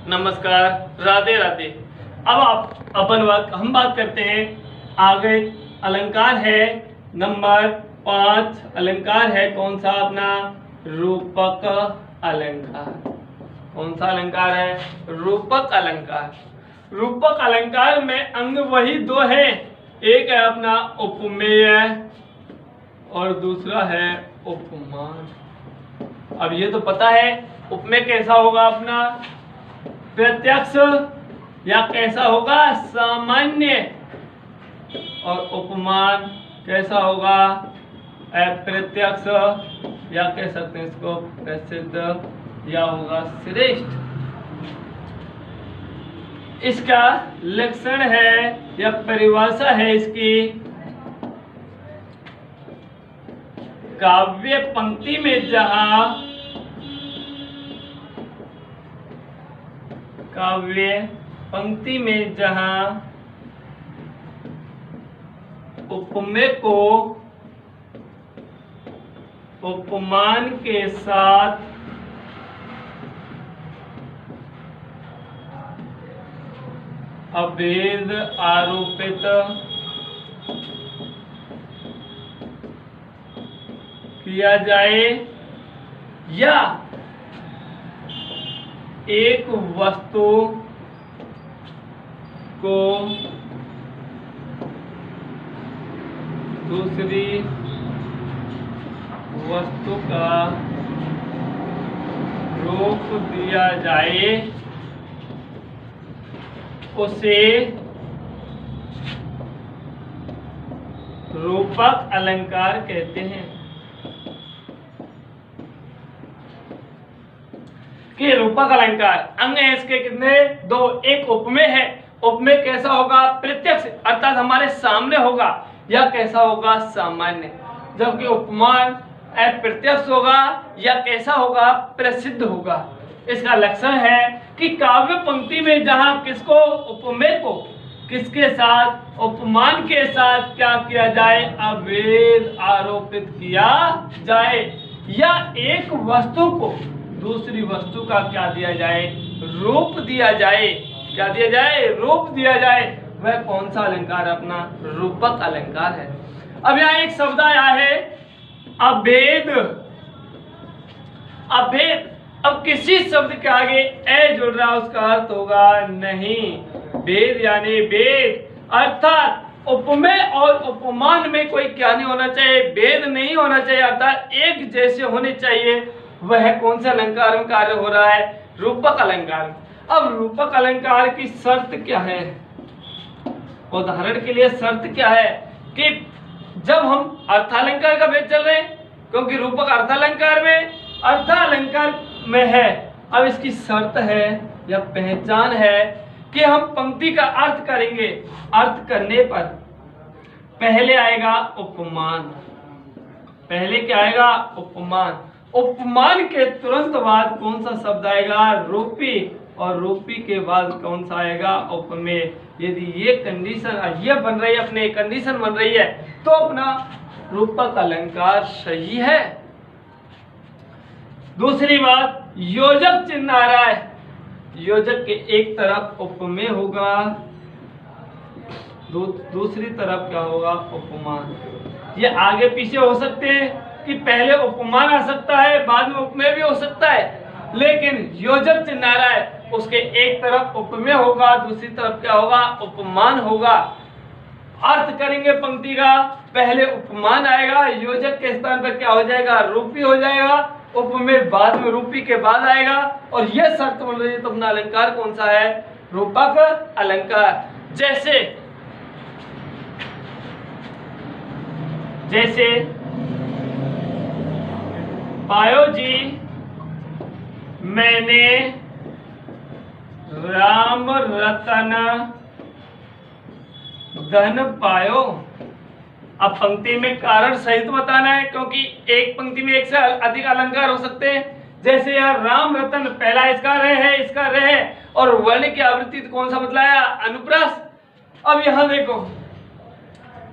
नमस्कार, राधे राधे। अब हम बात करते हैं आगे। अलंकार है नंबर 5। अलंकार है कौन सा? अपना रूपक अलंकार। कौन सा अलंकार है? रूपक अलंकार। रूपक अलंकार में अंग वही दो है, एक है अपना उपमेय और दूसरा है उपमान। अब ये तो पता है उपमेय कैसा होगा? अपना प्रत्यक्ष या कैसा होगा? सामान्य। और उपमान कैसा होगा? अप्रत्यक्ष या कह सकते हैं इसको प्रसिद्ध या होगा श्रेष्ठ। इसका लक्षण है या परिभाषा है इसकी, काव्य पंक्ति में जहां उपमेय को उपमान के साथ अभेद आरोपित किया जाए या एक वस्तु को दूसरी वस्तु का रूप दिया जाए, उसे रूपक अलंकार कहते हैं। कि रूपक अलंकार अंग है इसके कितने? दो। एक उपमेय है। उपमेय कैसा होगा? प्रत्यक्ष अर्थात हमारे सामने होगा, या कैसा होगा? सामान्य। जबकि उपमान अप्रत्यक्ष होगा या कैसा होगा? प्रसिद्ध होगा। इसका लक्षण है कि काव्य पंक्ति में जहां किसको? उपमेय को किसके साथ? उपमान के साथ क्या किया जाए? अभेद आरोपित किया जाए, या एक वस्तु को दूसरी वस्तु का क्या दिया जाए? रूप दिया जाए। क्या दिया जाए? रूप दिया जाए। वह कौन सा अलंकार? अपना रूपक अलंकार है। अब यहाँ एक शब्द आया है अभेद। अभेद, अब किसी शब्द के आगे ए जुड़ रहा उसका अर्थ होगा नहीं। भेद यानी भेद, अर्थात उपमेय और उपमान में कोई क्या नहीं होना चाहिए? भेद नहीं होना चाहिए, अर्थात एक जैसे होने चाहिए। वह कौन सा अलंकार में कार्य हो रहा है? रूपक अलंकार। अब रूपक अलंकार की शर्त क्या है? उदाहरण के लिए शर्त क्या है कि जब हम अर्थालंकार का भेद चल रहे हैं, क्योंकि रूपक अर्थालंकार में अर्थालंकार में है। अब इसकी शर्त है या पहचान है कि हम पंक्ति का अर्थ करेंगे। अर्थ करने पर पहले आएगा उपमान। पहले क्या आएगा? उपमान। उपमान के तुरंत बाद कौन सा शब्द आएगा? रूपी। और रूपी के बाद कौन सा आएगा? उपमेय। यदि ये कंडीशन ये बन रही है, अपने कंडीशन बन रही है, तो अपना रूपक अलंकार सही है। दूसरी बात, योजक चिन्ह आ रहा है। योजक के एक तरफ उपमेय होगा, दूसरी तरफ क्या होगा? उपमान। ये आगे पीछे हो सकते हैं कि पहले उपमान आ सकता है, बाद में उपमेय भी हो सकता है, लेकिन योजक चिन्ह आ रहा है, उसके एक तरफ उपमेय होगा, दूसरी तरफ क्या होगा? उपमान होगा। अर्थ करेंगे पंक्ति का, पहले उपमान आएगा, योजक के स्थान पर क्या हो जाएगा? रूपी हो जाएगा। उपमेय बाद में रूपी के बाद आएगा, और यह शर्त बन रही है, तो अपना अलंकार कौन सा है? रूपक अलंकार। जैसे पायो जी मैंने राम रतन धन पायो। अब पंक्ति में कारण सहित बताना है, क्योंकि एक पंक्ति में एक से अधिक अलंकार हो सकते हैं। जैसे यहाँ राम रतन, पहला इसका रह है, इसका रह है, और वर्ण की आवृत्ति कौन सा बतलाया? अनुप्रास। अब यहाँ देखो,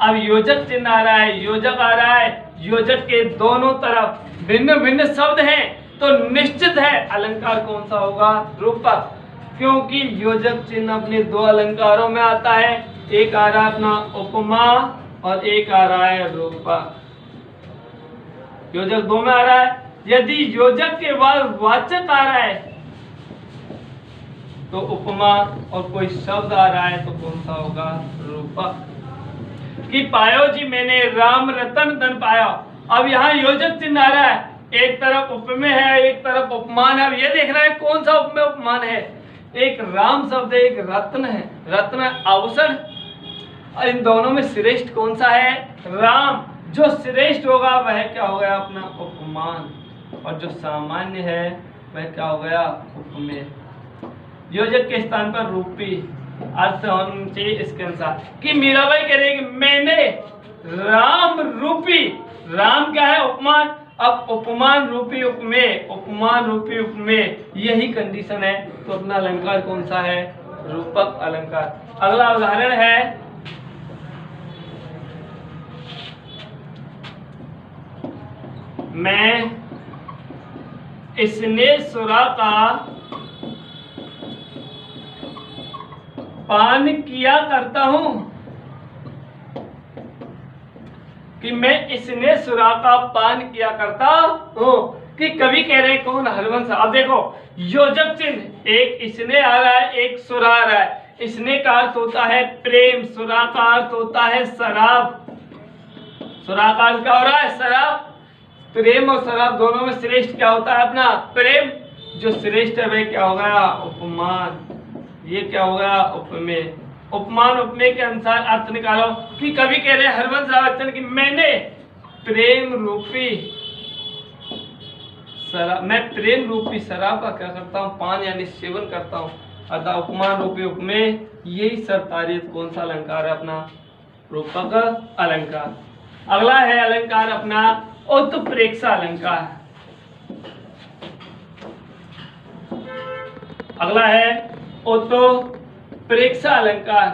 अब योजक चिन्ह आ रहा है, योजक आ रहा है, योजक के दोनों तरफ भिन्न भिन्न शब्द हैं, तो निश्चित है अलंकार कौन सा होगा? रूपक। क्योंकि योजक चिन्ह अपने दो अलंकारों में आता है, एक आ रहा है अपना उपमा और एक आ रहा है रूपक। योजक दो में आ रहा है। यदि योजक के बाद वाचक आ रहा है तो उपमा, और कोई शब्द आ रहा है तो कौन सा होगा? रूपक। कि पायो जी मैंने राम रतन धन पाया। अब यहाँ योजक चिन्ह आ रहा है, एक तरफ उपमेय है एक तरफ उपमान है। अब ये देख रहा है कौन सा उपमेय उपमान है। एक राम शब्द है, एक रत्न है। रत्न आभूषण, इन दोनों में श्रेष्ठ कौन सा है? राम। जो श्रेष्ठ होगा वह क्या हो गया? अपना उपमान। और जो सामान्य है वह क्या हो गया? उपमेय। योजक के स्थान पर रूपी अर्थ होना चाहिए इसके अनुसार। कि मीराबाई कह रही है कि मैंने राम रूपी, राम क्या है? उपमान। अब उपमान रूपी उपमेय, उपमान रूपी उपमेय, यही कंडीशन है। तो अपना अलंकार कौन सा है? रूपक अलंकार। अगला उदाहरण है, मैं इसने सुरा का पान किया करता हूं। कि मैं इसने सुरा का पान किया करता हूं। कि कवि कह रहे हैं कौन? हरवंश। अब देखो योजक चिन्ह, एक इसने आ रहा है एक सुरा आ रहा है। इसने का अर्थ होता है प्रेम, सुरा का अर्थ होता है शराब। सुरा का अर्थ क्या हो रहा है? शराब। प्रेम और शराब दोनों में श्रेष्ठ क्या होता है? अपना प्रेम। जो श्रेष्ठ है वह क्या हो गया? उपमान। ये क्या हो गया? उपमेय। उपमान उपमेय के अनुसार अर्थ निकालो। कि कवि कह रहे हैं हरवंश राय बच्चन की मैंने प्रेम रूपी शराब, मैं प्रेम रूपी शराब का क्या करता हूँ? पान यानी सेवन करता हूँ। अतः उपमान रूपी उपमेय, यही सर्वतारित कौन सा अलंकार है? अपना रूपक अलंकार। अगला है अलंकार अपना उत्प्रेक्षा अलंकार। अगला है उत्प्रेक्षा अलंकार।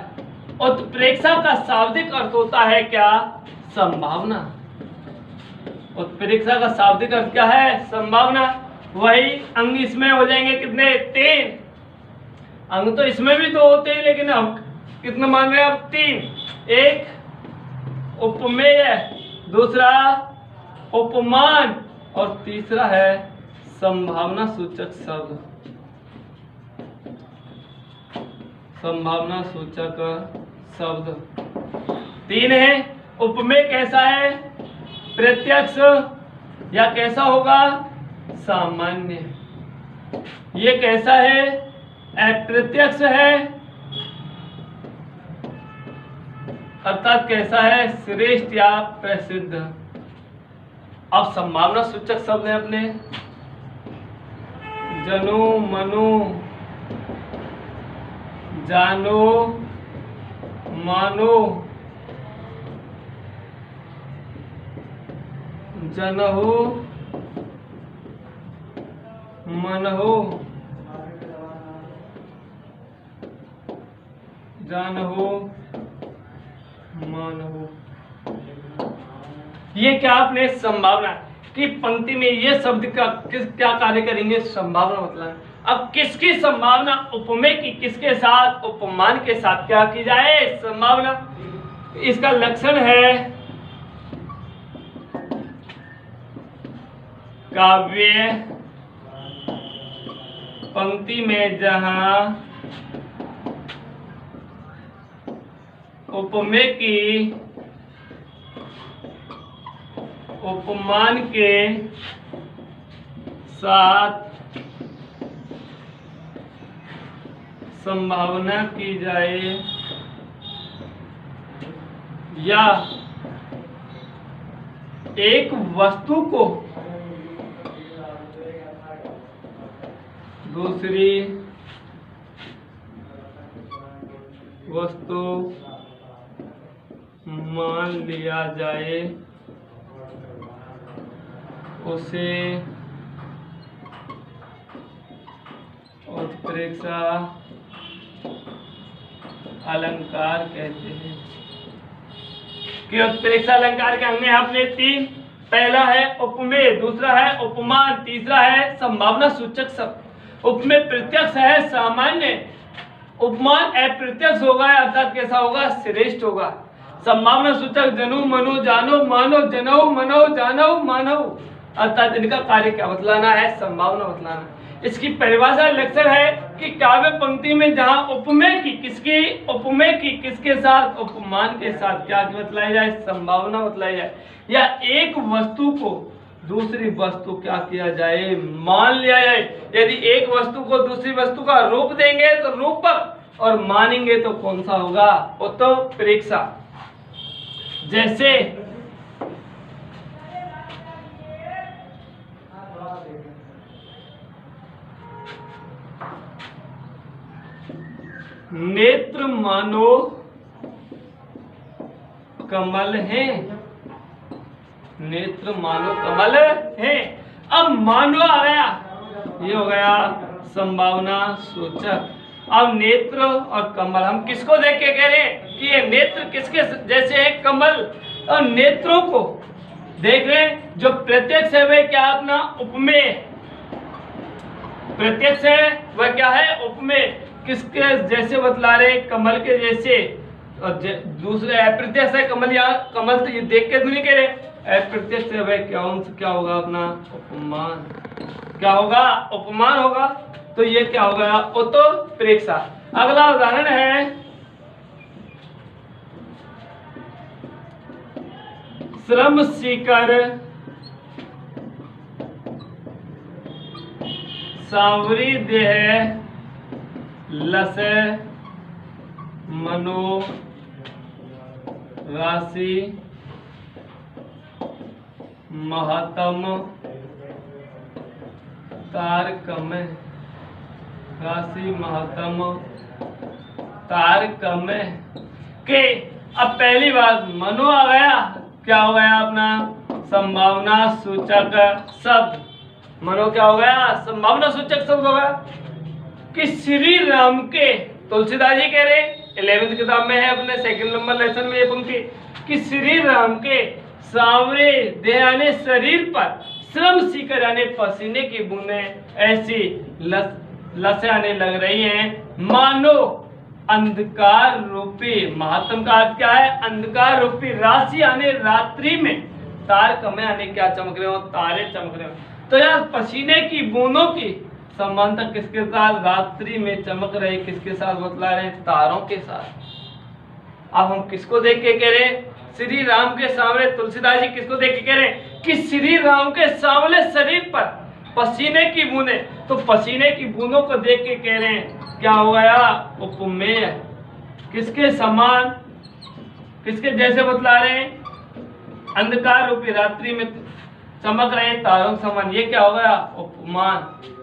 उत्प्रेक्षा का शाब्दिक अर्थ होता है क्या? संभावना। उत्प्रेक्षा का शाब्दिक अर्थ क्या है? संभावना। वही अंग इसमें हो जाएंगे कितने? 3 अंग। तो इसमें भी 2 होते हैं लेकिन हम कितने मान रहे हैं? अब 3। एक उपमेय, दूसरा उपमान और तीसरा है संभावना सूचक शब्द। संभावना सूचक शब्द 3 है। उपमेय कैसा है? प्रत्यक्ष या कैसा होगा? सामान्य। ये कैसा है? अप्रत्यक्ष है, अर्थात कैसा है? श्रेष्ठ या प्रसिद्ध। अब संभावना सूचक शब्द है अपने जनो मनो जानो मानो जनहु मनहु जानहु मानहु। ये क्या? आपने संभावना की पंक्ति में ये शब्द का क्या कार्य करेंगे? संभावना मतलब। अब किसकी संभावना? उपमेय की किसके साथ? उपमान के साथ क्या की जाए? संभावना। इसका लक्षण है काव्य पंक्ति में जहां उपमेय की उपमान के साथ संभावना की जाए या एक वस्तु को दूसरी वस्तु मान लिया जाए उसे उत्प्रेक्षा अलंकार कहते हैं। कि उत्प्रेक्षा अलंकार के अंग अपने 3, पहला है उपमेय, दूसरा है उपमान, तीसरा है संभावना सूचक शब्द। उपमेय प्रत्यक्ष है सामान्य, उपमान अप्रत्यक्ष होगा अर्थात कैसा होगा, श्रेष्ठ होगा। संभावना सूचक जनु मनु जानो मानो जनऊ मनो जानो मानो, अर्थात इनका कार्य क्या बतलाना है, संभावना बतलाना। इसकी परिभाषा लक्षण है कि काव्य पंक्ति में जहां उपमेय की किसके साथ, उपमान के साथ क्या बतलाई जाए, संभावना बतलाई जाए, या एक वस्तु को दूसरी वस्तु क्या किया जाए, मान लिया जाए। यदि एक वस्तु को दूसरी वस्तु का रूप देंगे तो रूपक, और मानेंगे तो कौन सा होगा, उत्प्रेक्षा। जैसे नेत्र मानो कमल है, नेत्र मानो कमल है। अब मानो आ गया, ये हो गया संभावना सूचक। अब नेत्र और कमल हम किसको देख के कह रहे हैं कि ये नेत्र किसके जैसे है, कमल। और नेत्रों को देख रहे हैं, जो प्रत्यक्ष है वह क्या, अपना उपमेय। प्रत्यक्ष है वह क्या है, उपमेय। किसके जैसे बतला रहे, कमल के जैसे। और दूसरे अप्रत्यक्ष है कमल, या कमल तो ये देख के तो नहीं कह रहे, अप्रत्यक्ष है वह क्या होगा, अपना उपमान। क्या होगा, उपमान होगा। तो ये क्या होगा, उत्प्रेक्षा। अगला उदाहरण है श्रम सीकर सांवरी देह लस मनो राशि महतम तारकम, राशि महतम तारकम के। अब पहली बात मनो आ गया, क्या हो गया, अपना संभावना सूचक शब्द। मनो क्या हो गया, संभावना सूचक शब्द हो गया। कि श्री राम के, तुलसीदास जी कह रहे 11वीं किताब में है अपने 2nd नंबर लेसन में ये पंक्ति, कि श्री राम के सांवरे देह यानी शरीर पर श्रम सीकर यानी पसीने की बूंदें ऐसी लस आने लग रही हैं, मानो अंधकार रूपी, महात्म का अर्थ क्या है, अंधकार रूपी राशि यानी रात्रि में, तार कमे यानी क्या चमक रहे हो, तारे चमक रहे हो। तो यार पसीने की बूंदों की समानता किसके साथ, रात्रि में चमक रहे, किसके साथ बतला रहे, तारों के साथ। अब हम किसको देख के कह रहे हैं, श्री राम के सांवरे, तुलसीदास जी किसको देख के कह रहे हैं कि श्री राम के सांवले शरीर पर पसीने की बूंदें। तो पसीने की बूंदों को देख के कह रहे हैं, क्या हो गया, उपमेय। किसके समान, किसके जैसे बतला रहे हैं, अंधकार रूपी रात्रि में चमक रहे तारों के समान, ये क्या हो गया, उपमान।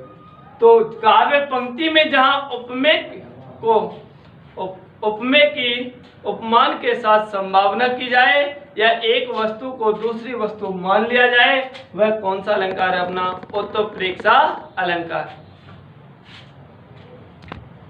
तो काव्य पंक्ति में जहां उपमेय की उपमान के साथ संभावना की जाए, या एक वस्तु को दूसरी वस्तु मान लिया जाए, वह कौन सा अलंकार है, अपना उत्प्रेक्षा अलंकार।